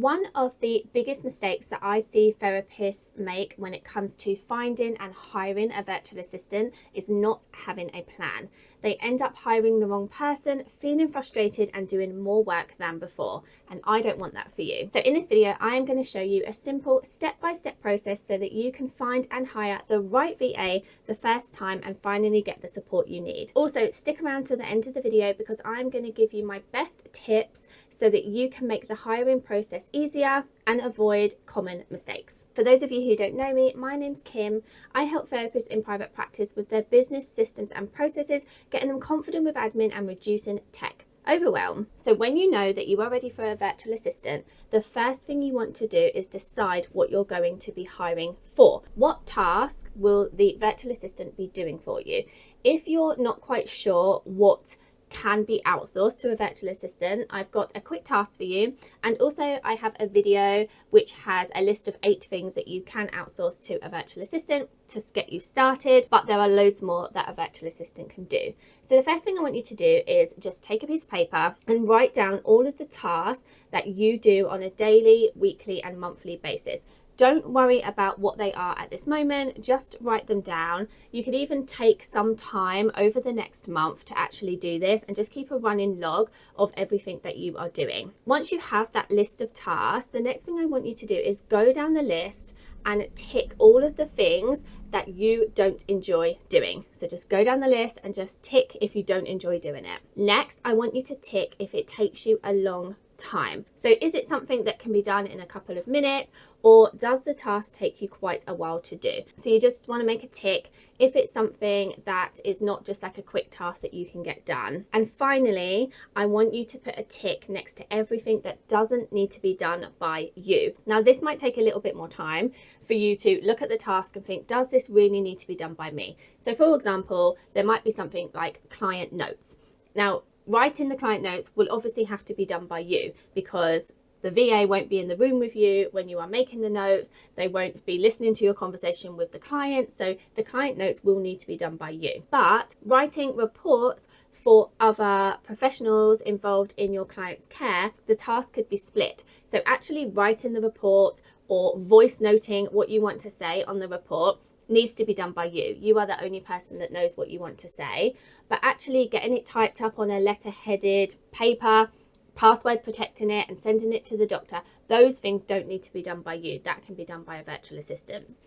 One of the biggest mistakes that I see therapists make when it comes to finding and hiring a virtual assistant is not having a plan. They end up hiring the wrong person, feeling frustrated and doing more work than before. And I don't want that for you. So in this video, I am going to show you a simple step-by-step process so that you can find and hire the right VA the first time and finally get the support you need. Also, stick around till the end of the video because I'm going to give you my best tips so that you can make the hiring process easier and avoid common mistakes. For those of you who don't know me, my name's Kim. I help therapists in private practice with their business systems and processes, getting them confident with admin and reducing tech overwhelm. So when you know that you are ready for a virtual assistant, the first thing you want to do is decide what you're going to be hiring for. What task will the virtual assistant be doing for you? If you're not quite sure what can be outsourced to a virtual assistant, I've got a quick task for you, and also I have a video which has a list of 8 things that you can outsource to a virtual assistant to get you started, but there are loads more that a virtual assistant can do. So the first thing I want you to do is just take a piece of paper and write down all of the tasks that you do on a daily, weekly and monthly basis. Don't worry about what they are at this moment, just write them down. You could even take some time over the next month to actually do this and just keep a running log of everything that you are doing. Once you have that list of tasks, the next thing I want you to do is go down the list and tick all of the things that you don't enjoy doing. So just go down the list and just tick if you don't enjoy doing it. Next, I want you to tick if it takes you a long time. So is it something that can be done in a couple of minutes, or does the task take you quite a while to do? So you just want to make a tick if it's something that is not just like a quick task that you can get done. And finally, I want you to put a tick next to everything that doesn't need to be done by you. Now this might take a little bit more time for you to look at the task and think, does this really need to be done by me? So for example, there might be something like client notes. Now writing the client notes will obviously have to be done by you because the VA won't be in the room with you when you are making the notes. They won't be listening to your conversation with the client. So the client notes will need to be done by you. But writing reports for other professionals involved in your client's care, the task could be split. So actually writing the report or voice noting what you want to say on the report needs to be done by you. You are the only person that knows what you want to say, but actually getting it typed up on a letter-headed paper, password protecting it and sending it to the doctor, those things don't need to be done by you. That can be done by a virtual assistant.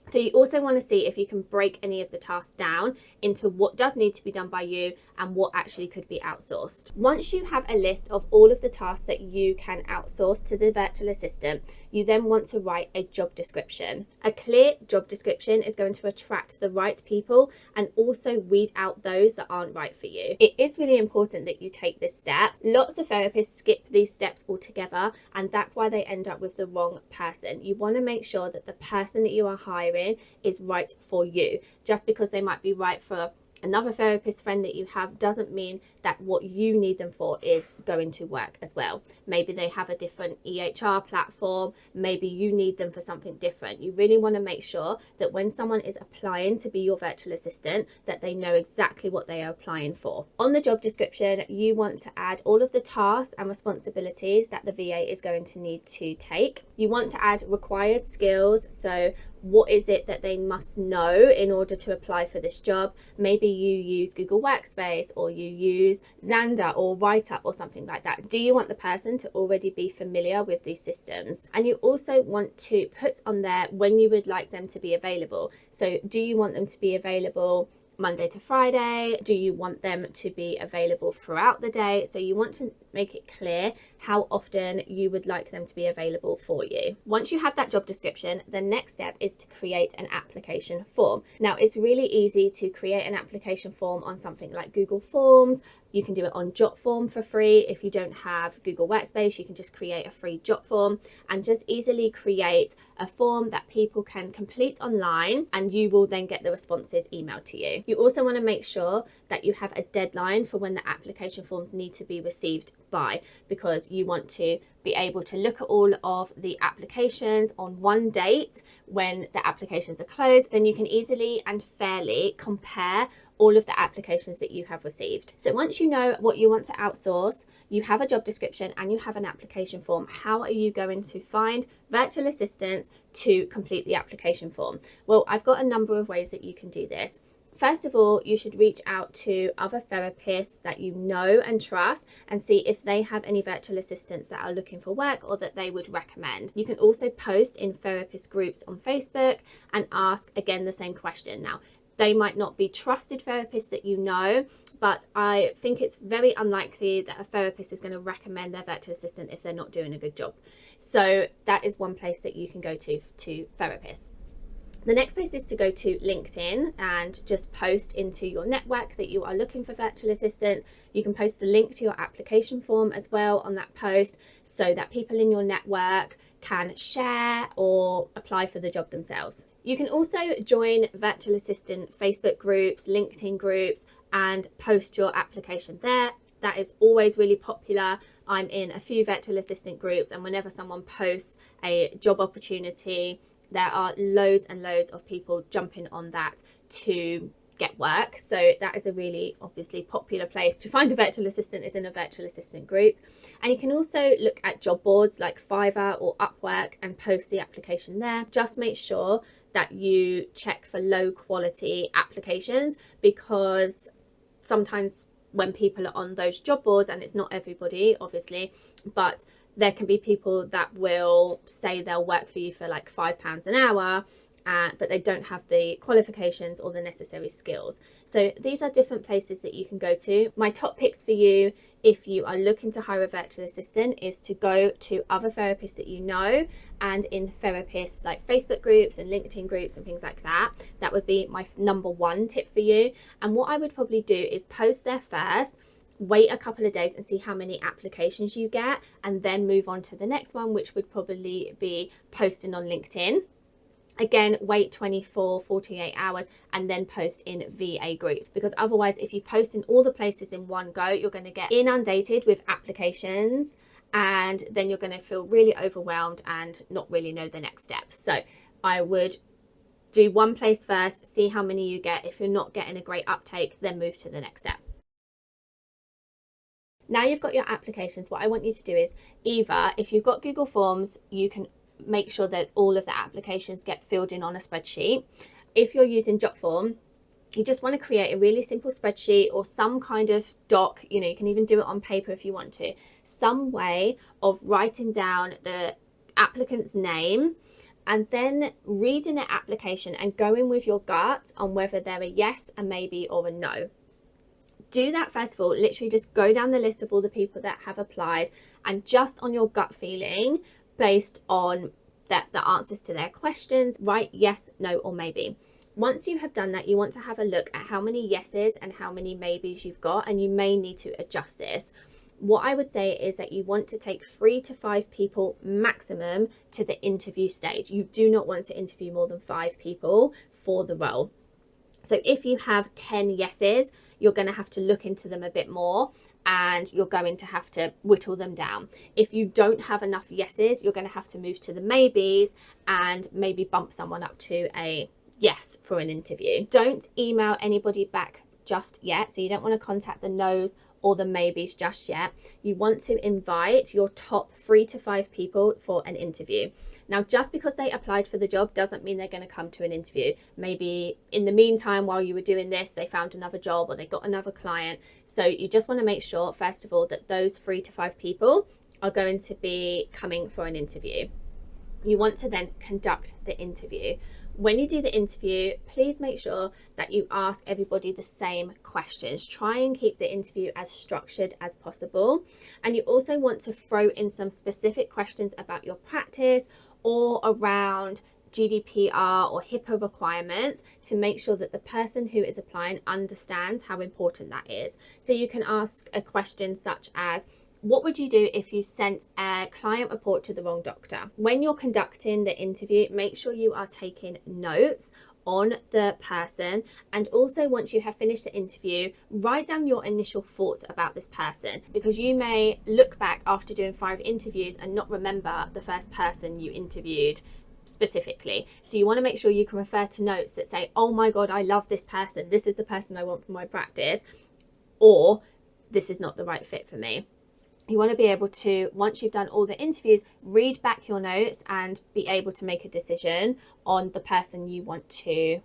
So you also want to see if you can break any of the tasks down into what does need to be done by you and what actually could be outsourced. Once you have a list of all of the tasks that you can outsource to the virtual assistant, you then want to write a job description. A clear job description is going to attract the right people and also weed out those that aren't right for you. It is really important that you take this step. Lots of therapists skip these steps altogether, and that's why they end up with the wrong person. You want to make sure that the person that you are hiring is right for you. Just because they might be right for another therapist friend that you have doesn't mean that what you need them for is going to work as well. Maybe they have a different EHR platform. Maybe you need them for something different. You really want to make sure that when someone is applying to be your virtual assistant, that they know exactly what they are applying for. On the job description, you want to add all of the tasks and responsibilities that the VA is going to need to take. You want to add required skills. So what is it that they must know in order to apply for this job? Maybe you use Google Workspace or you use Xander or WriteUp or something like that. Do you want the person to already be familiar with these systems? And you also want to put on there when you would like them to be available. So do you want them to be available Monday to Friday? Do you want them to be available throughout the day? So you want to make it clear how often you would like them to be available for you. Once you have that job description, the next step is to create an application form. Now, it's really easy to create an application form on something like Google Forms. You can do it on Jotform for free. If you don't have Google Workspace, you can just create a free Jotform and just easily create a form that people can complete online, and you will then get the responses emailed to you. You also want to make sure that you have a deadline for when the application forms need to be received by, because you want to be able to look at all of the applications on one date when the applications are closed. Then you can easily and fairly compare all of the applications that you have received. So once you know what you want to outsource, you have a job description and you have an application form, how are you going to find virtual assistants to complete the application form? Well, I've got a number of ways that you can do this. First of all, you should reach out to other therapists that you know and trust and see if they have any virtual assistants that are looking for work or that they would recommend. You can also post in therapist groups on Facebook and ask again the same question. Now, they might not be trusted therapists that you know, but I think it's very unlikely that a therapist is going to recommend their virtual assistant if they're not doing a good job. So that is one place that you can go to therapists. The next place is to go to LinkedIn and just post into your network that you are looking for virtual assistants. You can post the link to your application form as well on that post so that people in your network can share or apply for the job themselves. You can also join virtual assistant Facebook groups, LinkedIn groups, and post your application there. That is always really popular. I'm in a few virtual assistant groups, and whenever someone posts a job opportunity, there are loads and loads of people jumping on that to get work. So that is a really obviously popular place to find a virtual assistant, is in a virtual assistant group. And you can also look at job boards like Fiverr or Upwork and post the application there. Just make sure that you check for low quality applications, because sometimes when people are on those job boards, and it's not everybody obviously, but there can be people that will say they'll work for you for like £5 an hour, but they don't have the qualifications or the necessary skills. So these are different places that you can go to. My top picks for you, if you are looking to hire a virtual assistant, is to go to other therapists that you know, and in therapists like Facebook groups and LinkedIn groups and things like that. That would be my number one tip for you. And what I would probably do is post there first, wait a couple of days and see how many applications you get, and then move on to the next one, which would probably be posting on LinkedIn. Again, wait 48 hours and then post in VA groups, because otherwise if you post in all the places in one go, you're going to get inundated with applications, and then you're going to feel really overwhelmed and not really know the next steps. So I would do one place first, see how many you get. If you're not getting a great uptake, then move to the next step. Now you've got your applications, what I want you to do is, either if you've got Google Forms, you can make sure that all of the applications get filled in on a spreadsheet. If you're using Jotform, you just want to create a really simple spreadsheet or some kind of doc. You know, you can even do it on paper if you want to. Some way of writing down the applicant's name and then reading the application and going with your gut on whether they're a yes, a maybe, or a no. Do that first of all. Literally just go down the list of all the people that have applied, and just on your gut feeling, based on the answers to their questions, write yes, no, or maybe. Once you have done that, you want to have a look at how many yeses and how many maybes you've got, and you may need to adjust this. What I would say is that you want to take 3 to 5 people maximum to the interview stage. You do not want to interview more than 5 people for the role. So if you have 10 yeses, you're going to have to look into them a bit more, and you're going to have to whittle them down. If you don't have enough yeses, you're going to have to move to the maybes and maybe bump someone up to a yes for an interview. Don't email anybody back just yet. So you don't want to contact the no's or the maybes just yet. You want to invite your top 3 to 5 people for an interview. Now, just because they applied for the job doesn't mean they're going to come to an interview. Maybe in the meantime, while you were doing this, they found another job or they got another client. So you just want to make sure, first of all, that those 3 to 5 people are going to be coming for an interview. You want to then conduct the interview. When you do the interview, please make sure that you ask everybody the same questions. Try and keep the interview as structured as possible. And you also want to throw in some specific questions about your practice or around GDPR or HIPAA requirements to make sure that the person who is applying understands how important that is. So you can ask a question such as, what would you do if you sent a client report to the wrong doctor? When you're conducting the interview, make sure you are taking notes on the person, and also once you have finished the interview, write down your initial thoughts about this person, because you may look back after doing 5 interviews and not remember the first person you interviewed specifically. So you want to make sure you can refer to notes that say, oh my God, I love this person. This is the person I want for my practice, or this is not the right fit for me. You want to be able to, once you've done all the interviews, read back your notes and be able to make a decision on the person you want to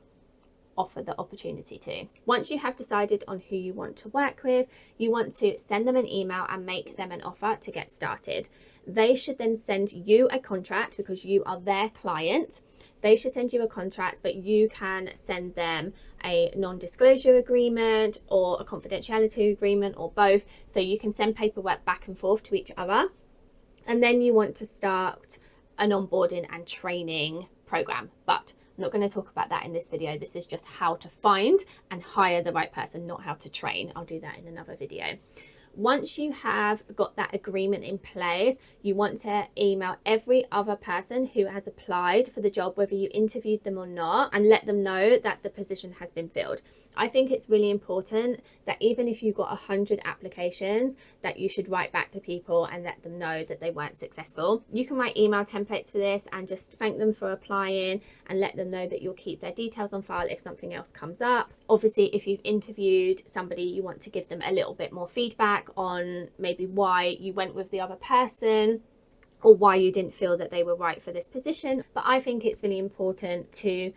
offer the opportunity to. Once you have decided on who you want to work with, you want to send them an email and make them an offer to get started. They should then send you a contract because you are their client. They should send you a contract, but you can send them a non-disclosure agreement or a confidentiality agreement or both. So you can send paperwork back and forth to each other. And then you want to start an onboarding and training program. But I'm not going to talk about that in this video. This is just how to find and hire the right person, not how to train. I'll do that in another video. Once you have got that agreement in place, you want to email every other person who has applied for the job, whether you interviewed them or not, and let them know that the position has been filled. I think it's really important that even if you've got 100 applications, that you should write back to people and let them know that they weren't successful. You can write email templates for this and just thank them for applying and let them know that you'll keep their details on file if something else comes up. Obviously, if you've interviewed somebody, you want to give them a little bit more feedback on maybe why you went with the other person or why you didn't feel that they were right for this position. But I think it's really important to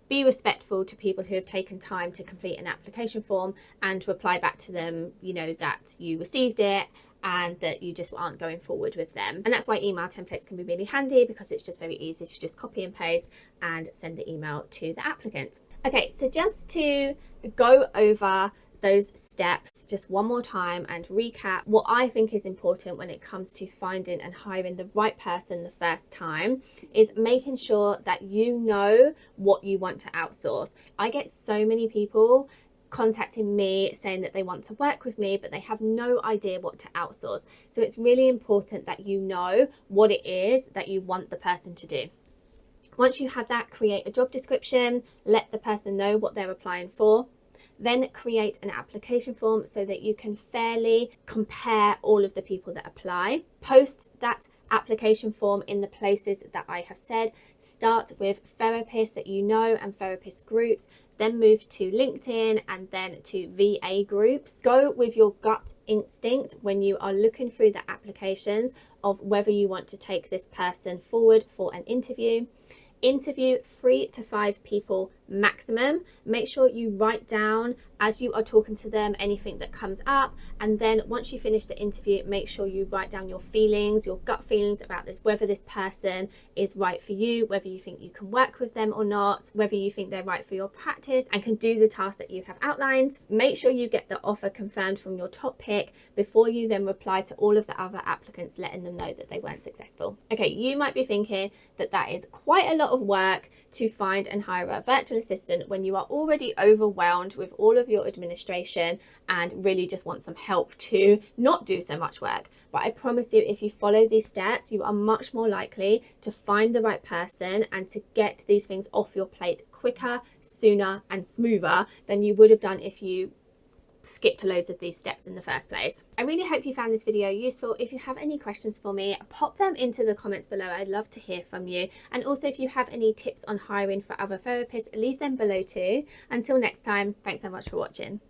be respectful to people who have taken time to complete an application form and reply back to them, you know, that you received it and that you just aren't going forward with them. And that's why email templates can be really handy, because it's just very easy to just copy and paste and send the email to the applicant. Okay, so just to go over those steps just one more time and recap what I think is important when it comes to finding and hiring the right person the first time is making sure that you know what you want to outsource. I get so many people contacting me saying that they want to work with me, but they have no idea what to outsource. So it's really important that you know what it is that you want the person to do. Once you have that, create a job description, let the person know what they're applying for. Then create an application form so that you can fairly compare all of the people that apply. Post that application form in the places that I have said. Start with therapists that you know and therapist groups, then move to LinkedIn and then to VA groups. Go with your gut instinct when you are looking through the applications of whether you want to take this person forward for an interview. Interview 3 to 5 people maximum. Make sure you write down as you are talking to them anything that comes up, and then once you finish the interview, make sure you write down your feelings, your gut feelings about this, whether this person is right for you, whether you think you can work with them or not, whether you think they're right for your practice and can do the task that you have outlined. Make sure you get the offer confirmed from your top pick before you then reply to all of the other applicants, letting them know that they weren't successful. Okay, you might be thinking that that is quite a lot of work to find and hire a virtual assistant when you are already overwhelmed with all of your administration and really just want some help to not do so much work. But I promise you, if you follow these steps, you are much more likely to find the right person and to get these things off your plate quicker, sooner and smoother than you would have done if you skipped loads of these steps in the first place. I really hope you found this video useful. If you have any questions for me, pop them into the comments below. I'd love to hear from you. And also, if you have any tips on hiring for other therapists, leave them below too. Until next time, thanks so much for watching.